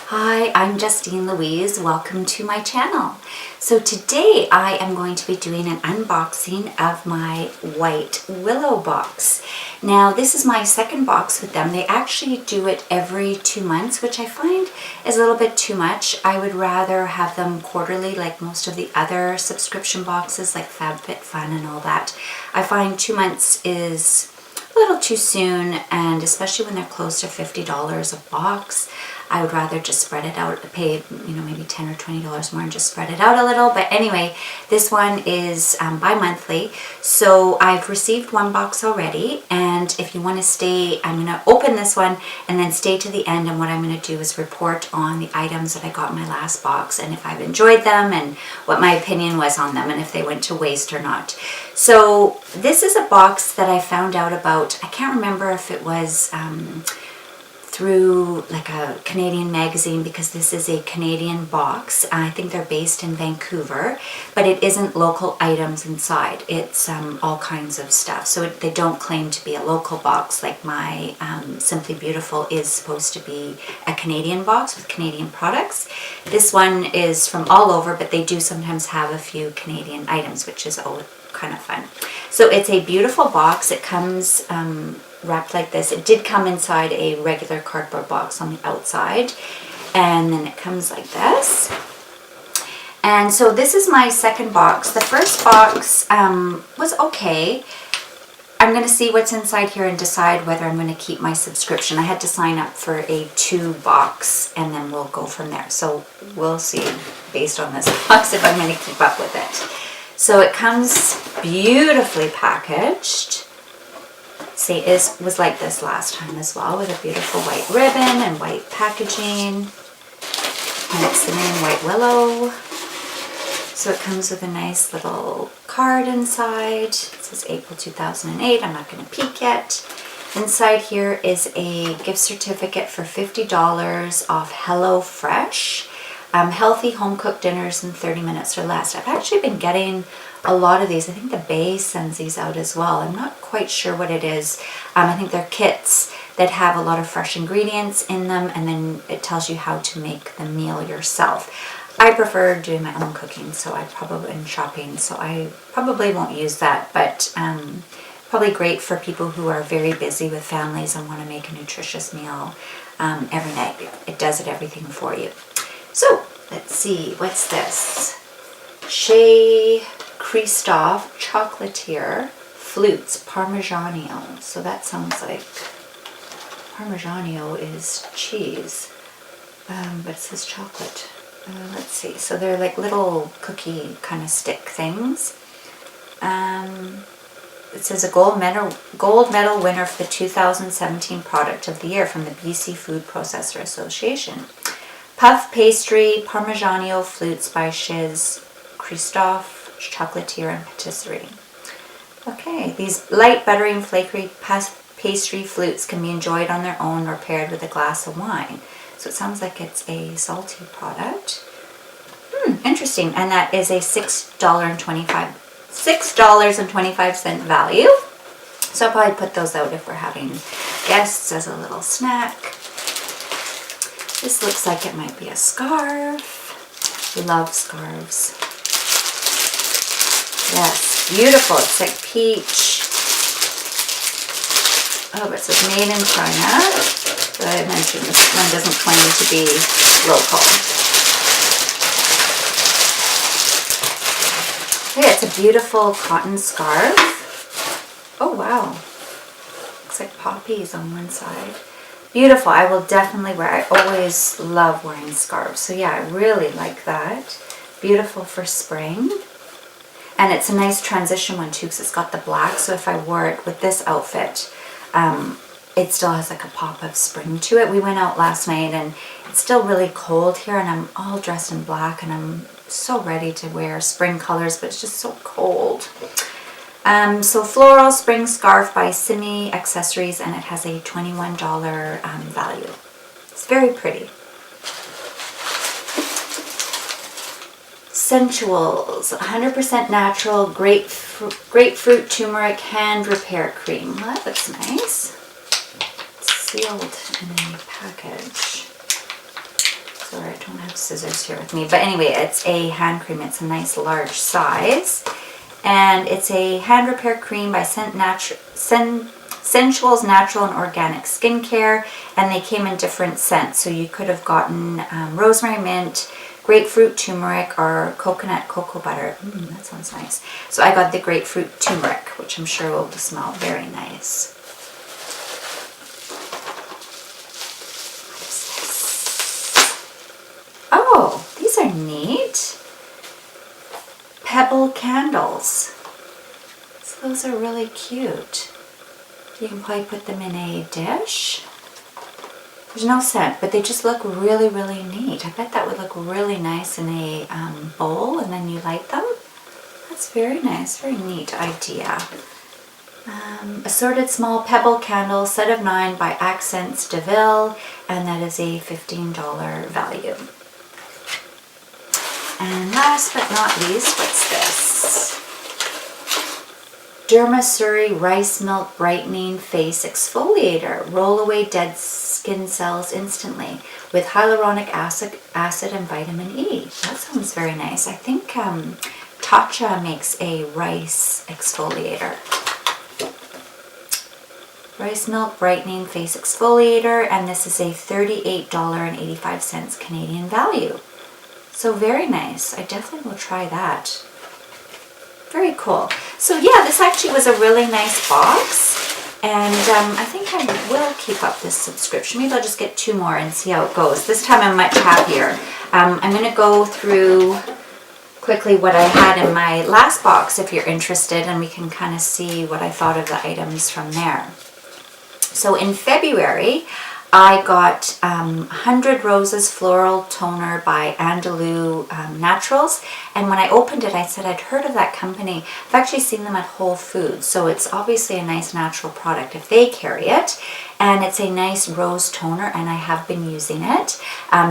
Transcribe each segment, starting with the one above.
Hi, I'm Justine Louise. Welcome to my channel. So today I am going to be doing an unboxing of my white Willow box. Now this is my second box with them. They actually do it every 2 months, which I find is a little bit too much. I would rather have them quarterly like most of the other subscription boxes like FabFitFun and all that. I find 2 months is a little too soon, and especially when they're close to $50 a box. I would rather just spread it out, pay, maybe $10 or $20 more and just spread it out a little. But anyway, this one is bi-monthly. So I've received one box already. And if you want to stay, I'm going to open this one and then stay to the end. And what I'm going to do is report on the items that I got in my last box and if I've enjoyed them and what my opinion was on them and if they went to waste or not. So this is a box that I found out about. I can't remember if it was through like a Canadian magazine, because this is a Canadian box. I think they're based in Vancouver, but it isn't local items inside. It's all kinds of stuff. So they don't claim to be a local box like my Simply Beautiful is supposed to be a Canadian box with Canadian products. This one is from all over, but they do sometimes have a few Canadian items, which is kind of fun. So it's a beautiful box. It comes wrapped like this. It did come inside a regular cardboard box on the outside, and then it comes like this. And so this is my second box. The first box was okay. I'm going to see what's inside here and decide whether I'm going to keep my subscription. I had to sign up for a 2 box and then we'll go from there. So we'll see based on this box if I'm going to keep up with it. So it comes beautifully packaged. See, it was like this last time as well, with a beautiful white ribbon and white packaging. And it's Simi and white Willow. So it comes with a nice little card inside. It says April 2008. I'm not going to peek yet. Inside here is a gift certificate for $50 off HelloFresh. Healthy home-cooked dinners in 30 minutes or less. I've actually been getting a lot of these. I think the Beige sends these out as well. I'm not quite sure what it is. I think they're kits that have a lot of fresh ingredients in them, and then it tells you how to make the meal yourself. I prefer doing my own cooking, so I probably am shopping, so I probably won't use that, but probably great for people who are very busy with families and want to make a nutritious meal every night. It does everything for you. So let's see, what's this? Chez, Christophe, Chocolaterie, Flutes, Parmigiano. So that sounds like Parmigiano is cheese, but it says chocolate. Let's see, so they're like little cookie kind of stick things. It says a gold medal winner for the 2017 Product of the Year from the BC Food Processor Association. Puff Pastry, Parmigiano Flutes by Chez, Christophe, Chocolaterie, and Patisserie. Okay, these light, buttery, and flaky pastry flutes can be enjoyed on their own or paired with a glass of wine. So it sounds like it's a salty product. Interesting. And that is a $6.25 value. So I'll probably put those out if we're having guests as a little snack. This looks like it might be a scarf. Love scarves. Yes, beautiful. It's like peach. Oh, it says made in China. But I mentioned this one doesn't claim to be local. Okay, it's a beautiful cotton scarf. Oh, wow. Looks like poppies on one side. Beautiful. I will definitely wear. I always love wearing scarves. So yeah, I really like that. Beautiful for spring. And it's a nice transition one too, because it's got the black. So if I wore it with this outfit, it still has like a pop of spring to it. We went out last night and it's still really cold here, and I'm all dressed in black and I'm so ready to wear spring colors, but it's just so cold. So Floral Spring Scarf by Simi Accessories, and it has a $21 value. It's very pretty. Scentuals, 100% natural grapefruit turmeric hand repair cream. Well, that looks nice. It's sealed in a package. don't have scissors here with me. But anyway, it's a hand cream. It's a nice large size. And it's a hand repair cream by Scentuals Natural and Organic Skincare. And they came in different scents. So you could have gotten rosemary mint, grapefruit turmeric, or coconut cocoa butter. That sounds nice. So I got the grapefruit turmeric, which I'm sure will smell very nice. Oh, these are neat. Pebble candles. So those are really cute. You can probably put them in a dish. There's no scent, but they just look really, really neat. I bet that would look really nice in a bowl, and then you light them. That's very nice, very neat idea. Assorted small pebble candle, set of 9 by Accents de Ville, and that is a $15 value. And last but not least, what's this? Dermasuri Rice Milk Brightening Face Exfoliator. Roll away dead skin cells instantly with hyaluronic acid and vitamin E. That sounds very nice. I think Tatcha makes a rice exfoliator. Rice Milk Brightening Face Exfoliator, and this is a $38.85 Canadian value. So very nice. I definitely will try that. Very cool. So yeah, this actually was a really nice box. And I think I will keep up this subscription. Maybe I'll just get 2 more and see how it goes. This time I'm much happier. I'm going to go through quickly what I had in my last box if you're interested, and we can kind of see what I thought of the items from there. So in February, I got 100 Roses Floral Toner by Andalou Naturals. And when I opened it, I said I'd heard of that company. I've actually seen them at Whole Foods. So it's obviously a nice natural product if they carry it. And it's a nice rose toner, and I have been using it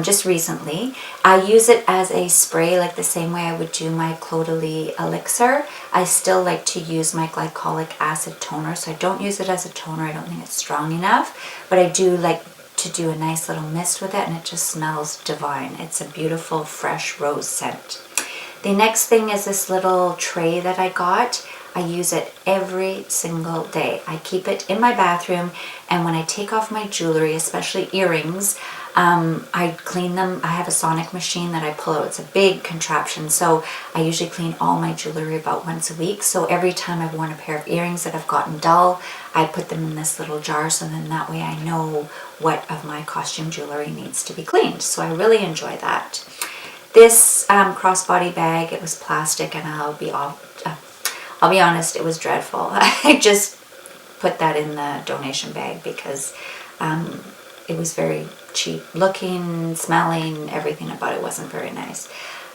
just recently. I use it as a spray, like the same way I would do my Clos de Lis elixir. I still like to use my glycolic acid toner, so I don't use it as a toner. I don't think it's strong enough, but I do like to do a nice little mist with it, and it just smells divine. It's a beautiful fresh rose scent. The next thing is this little tray that I got. I use it every single day. I keep it in my bathroom, and when I take off my jewelry, especially earrings, I clean them. I have a sonic machine that I pull out. It's a big contraption, so I usually clean all my jewelry about once a week. So every time I've worn a pair of earrings that have gotten dull, I put them in this little jar, so then that way I know what of my costume jewelry needs to be cleaned. So I really enjoy that. This crossbody bag, it was plastic, and I'll be honest, it was dreadful. I just put that in the donation bag because it was very cheap looking, smelling, everything about it wasn't very nice.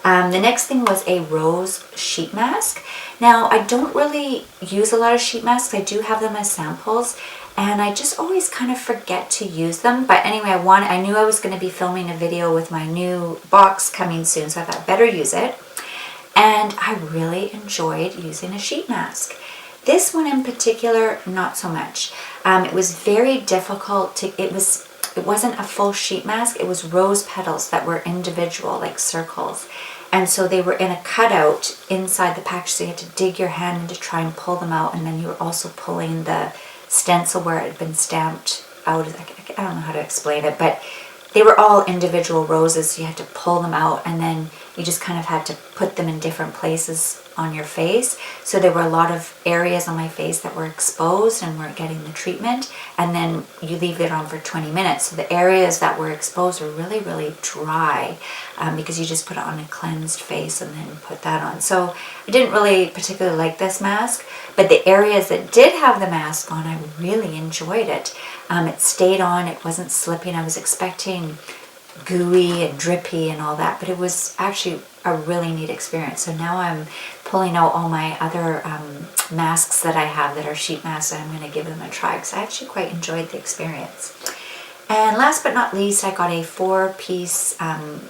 The next thing was a rose sheet mask. Now, I don't really use a lot of sheet masks. I do have them as samples, and I just always kind of forget to use them. But anyway, I knew I was going to be filming a video with my new box coming soon, so I thought I'd better use it. And I really enjoyed using a sheet mask. This one in particular, not so much. It was very difficult to, it wasn't a full sheet mask. It was rose petals that were individual, like circles. And so they were in a cutout inside the package, so you had to dig your hand in to try and pull them out. And then you were also pulling the stencil where it had been stamped out. I don't know how to explain it, but they were all individual roses, so you had to pull them out, and then you just kind of had to put them in different places on your face. So there were a lot of areas on my face that were exposed and weren't getting the treatment, and then you leave it on for 20 minutes. So the areas that were exposed were really, really dry because you just put it on a cleansed face and then put that on. So I didn't really particularly like this mask, but the areas that did have the mask on, I really enjoyed it. It stayed on, it wasn't slipping. I was expecting gooey and drippy and all that, but it was actually a really neat experience. So now I'm pulling out all my other masks that I have that are sheet masks, and I'm going to give them a try because I actually quite enjoyed the experience. And last but not least, I got a 4-piece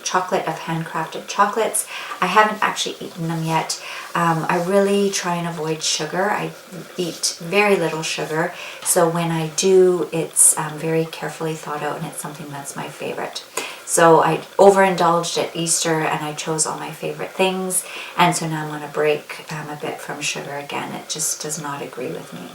chocolate of handcrafted chocolates. I haven't actually eaten them yet. I really try and avoid sugar. I eat very little sugar. So when I do, it's very carefully thought out, and it's something that's my favorite. So I overindulged at Easter and I chose all my favorite things. And so now I'm on a break a bit from sugar again. It just does not agree with me.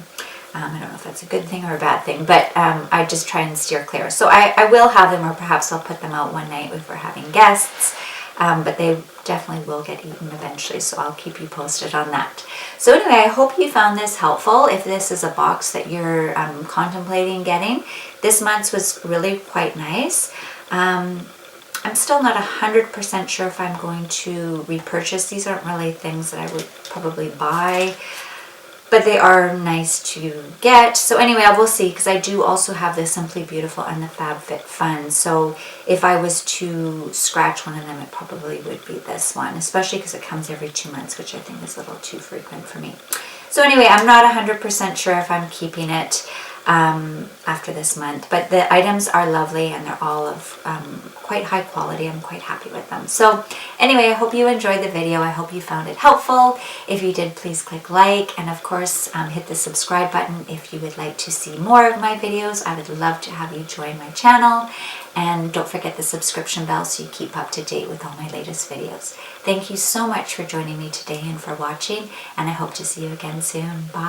I don't know if that's a good thing or a bad thing, but I just try and steer clear. So I will have them, or perhaps I'll put them out one night if we're having guests. But they definitely will get eaten eventually, so I'll keep you posted on that. So anyway, I hope you found this helpful. If this is a box that you're contemplating getting, this month's was really quite nice. I'm still not 100% sure if I'm going to repurchase. These aren't really things that I would probably buy, but they are nice to get. So anyway, I will see, because I do also have the Simply Beautiful and the FabFitFun. So if I was to scratch one of them, it probably would be this one, especially because it comes every 2 months, which I think is a little too frequent for me. So anyway, I'm not 100% sure if I'm keeping it after this month, but the items are lovely and they're all of quite high quality. I'm quite happy with them. So anyway, I hope you enjoyed the video. I hope you found it helpful. If you did, please click like, and of course hit the subscribe button if you would like to see more of my videos. I would love to have you join my channel, and don't forget the subscription bell so you keep up to date with all my latest videos. Thank you so much for joining me today and for watching, and I hope to see you again soon. Bye.